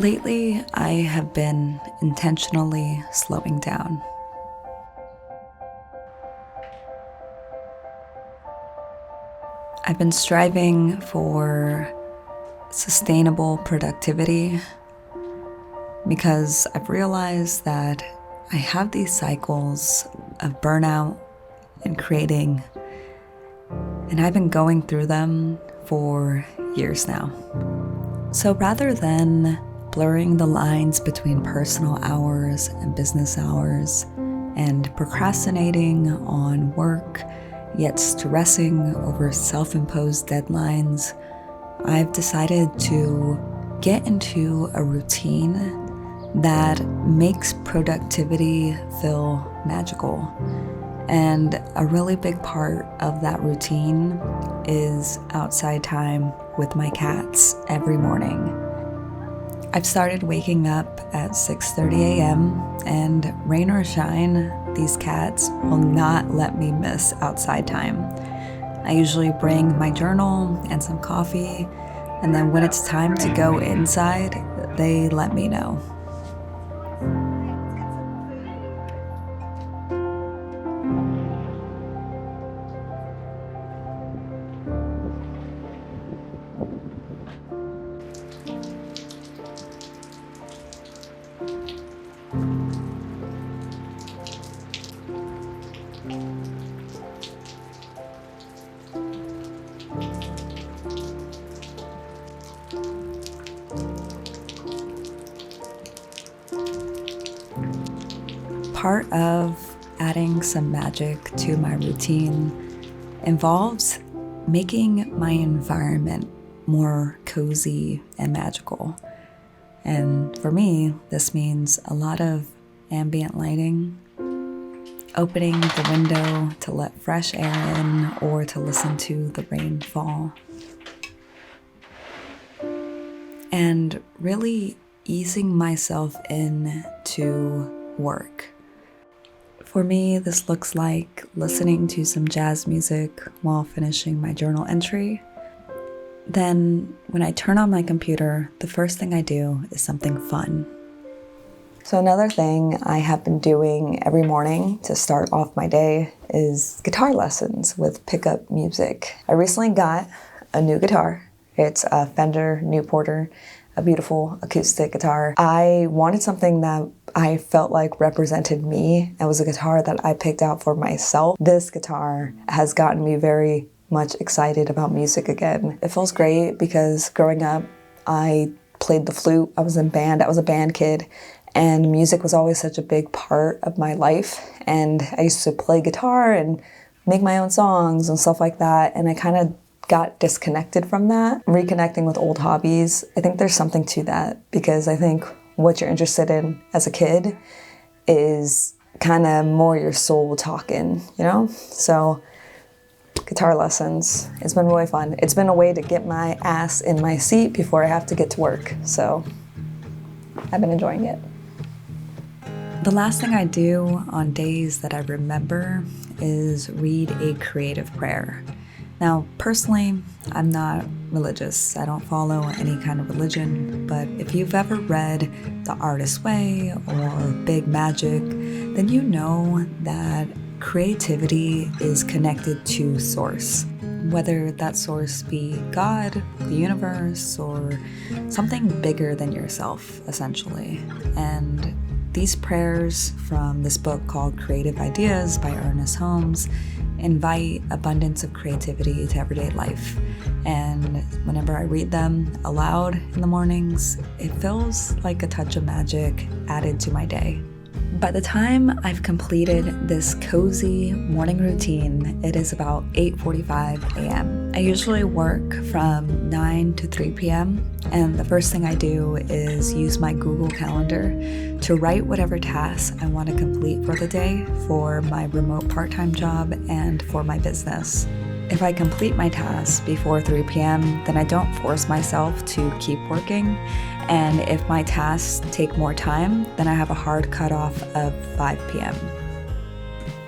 Lately, I have been intentionally slowing down. I've been striving for sustainable productivity because I've realized that I have these cycles of burnout and creating, and I've been going through them for years now. So rather than blurring the lines between personal hours and business hours and procrastinating on work, yet stressing over self-imposed deadlines, I've decided to get into a routine that makes productivity feel magical. And a really big part of that routine is outside time with my cats every morning. I've started waking up at 6:30 a.m. and rain or shine, these cats will not let me miss outside time. I usually bring my journal and some coffee, and then when it's time to go inside, they let me know. Part of adding some magic to my routine involves making my environment more cozy and magical. And for me, this means a lot of ambient lighting, opening the window to let fresh air in or to listen to the rain fall, and really easing myself in to work. For me, this looks like listening to some jazz music while finishing my journal entry. Then, when I turn on my computer, the first thing I do is something fun. So another thing I have been doing every morning to start off my day is guitar lessons with pickup music. I recently got a new guitar. It's a Fender Newporter, a beautiful acoustic guitar. I wanted something that I felt like represented me. It was a guitar that I picked out for myself. This guitar has gotten me very much excited about music again. It feels great because growing up, I played the flute. I was in band. I was a band kid, and music was always such a big part of my life. And I used to play guitar and make my own songs and stuff like that. And I kind of got disconnected from that. Reconnecting with old hobbies, I think there's something to that, because I think what you're interested in as a kid is kind of more your soul talking, you know? So guitar lessons, it's been really fun. It's been a way to get my ass in my seat before I have to get to work. So I've been enjoying it. The last thing I do on days that I remember is read a creative prayer. Now, personally, I'm not religious. I don't follow any kind of religion, but if you've ever read The Artist's Way or Big Magic, then you know that creativity is connected to source. Whether that source be God, the universe, or something bigger than yourself, essentially. And these prayers from this book called Creative Ideas by Ernest Holmes invite abundance of creativity to everyday life. And whenever I read them aloud in the mornings, it feels like a touch of magic added to my day. By the time I've completed this cozy morning routine, it is about 8:45 a.m. I usually work from 9 to 3 p.m. and the first thing I do is use my Google Calendar to write whatever tasks I want to complete for the day for my remote part-time job and for my business. If I complete my tasks before 3 p.m., then I don't force myself to keep working. And if my tasks take more time, then I have a hard cutoff of 5 p.m.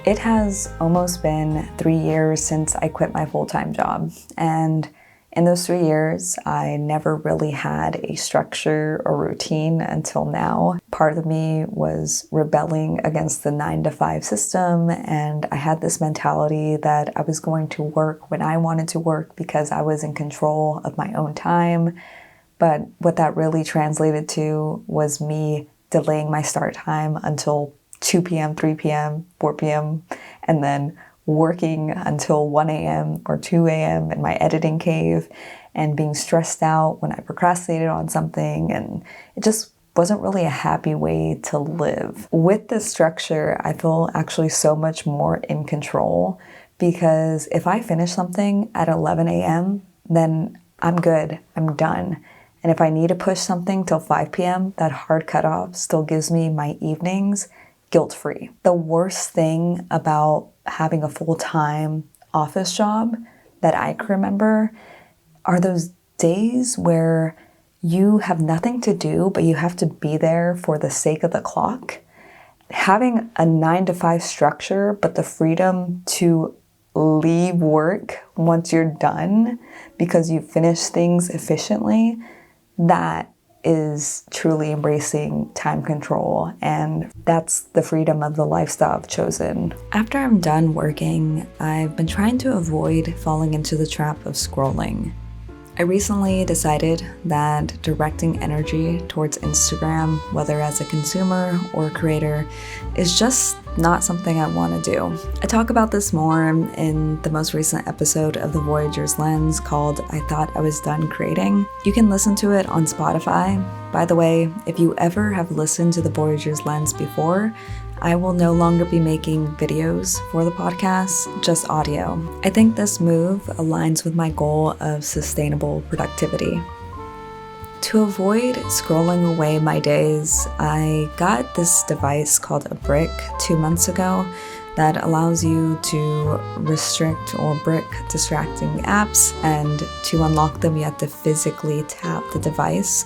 It has almost been 3 years since I quit my full-time job, and In those 3 years, I never really had a structure or routine until now. Part of me was rebelling against the 9-to-5 system, and I had this mentality that I was going to work when I wanted to work because I was in control of my own time. But what that really translated to was me delaying my start time until 2 p.m., 3 p.m., 4 p.m., and then working until 1 a.m. or 2 a.m. in my editing cave and being stressed out when I procrastinated on something. And it just wasn't really a happy way to live. With this structure, I feel actually so much more in control, because if I finish something at 11 a.m., then I'm good, I'm done. And if I need to push something till 5 p.m., that hard cutoff still gives me my evenings guilt-free. The worst thing about having a full-time office job that I can remember are those days where you have nothing to do, but you have to be there for the sake of the clock. Having a 9-to-5 structure, but the freedom to leave work once you're done because you finish things efficiently, that is truly embracing time control, and that's the freedom of the lifestyle I've chosen. After I'm done working, I've been trying to avoid falling into the trap of scrolling. I recently decided that directing energy towards Instagram, whether as a consumer or creator, is just not something I want to do. I talk about this more in the most recent episode of The Voyager's Lens called I Thought I Was Done Creating. You can listen to it on Spotify. By the way, if you ever have listened to The Voyager's Lens before, I will no longer be making videos for the podcast, just audio. I think this move aligns with my goal of sustainable productivity. To avoid scrolling away my days, I got this device called a brick 2 months ago that allows you to restrict or brick distracting apps, and to unlock them you have to physically tap the device.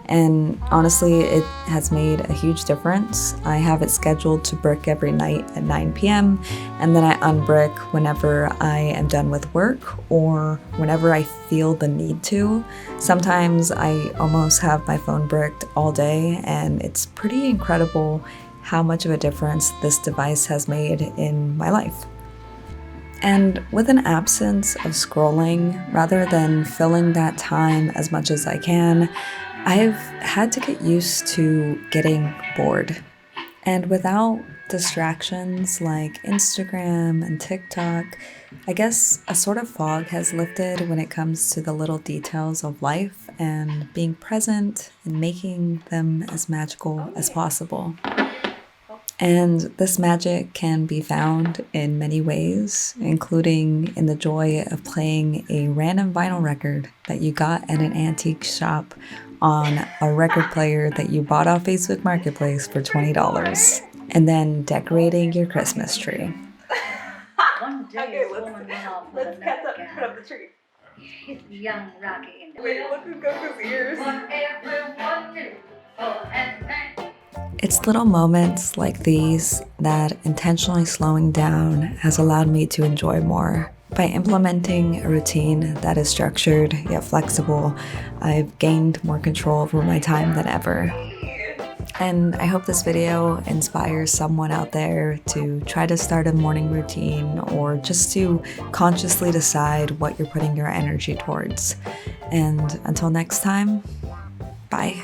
And honestly, it has made a huge difference. I have it scheduled to brick every night at 9 p.m. and then I unbrick whenever I am done with work or whenever I feel the need to. Sometimes I almost have my phone bricked all day, and it's pretty incredible how much of a difference this device has made in my life. And with an absence of scrolling, rather than filling that time as much as I can, I've had to get used to getting bored. And without distractions like Instagram and TikTok, I guess a sort of fog has lifted when it comes to the little details of life and being present and making them as magical as possible. And this magic can be found in many ways, including in the joy of playing a random vinyl record that you got at an antique shop on a record player that you bought off Facebook Marketplace for $20, and then decorating your Christmas tree. One day Okay, this woman went off with let's put up the tree. It's young Rocky. Wait, look at Goku's ears. What everyone knew. Oh, and thank. It's little moments like these that intentionally slowing down has allowed me to enjoy more. By implementing a routine that is structured yet flexible, I've gained more control over my time than ever. And I hope this video inspires someone out there to try to start a morning routine, or just to consciously decide what you're putting your energy towards. And until next time, bye.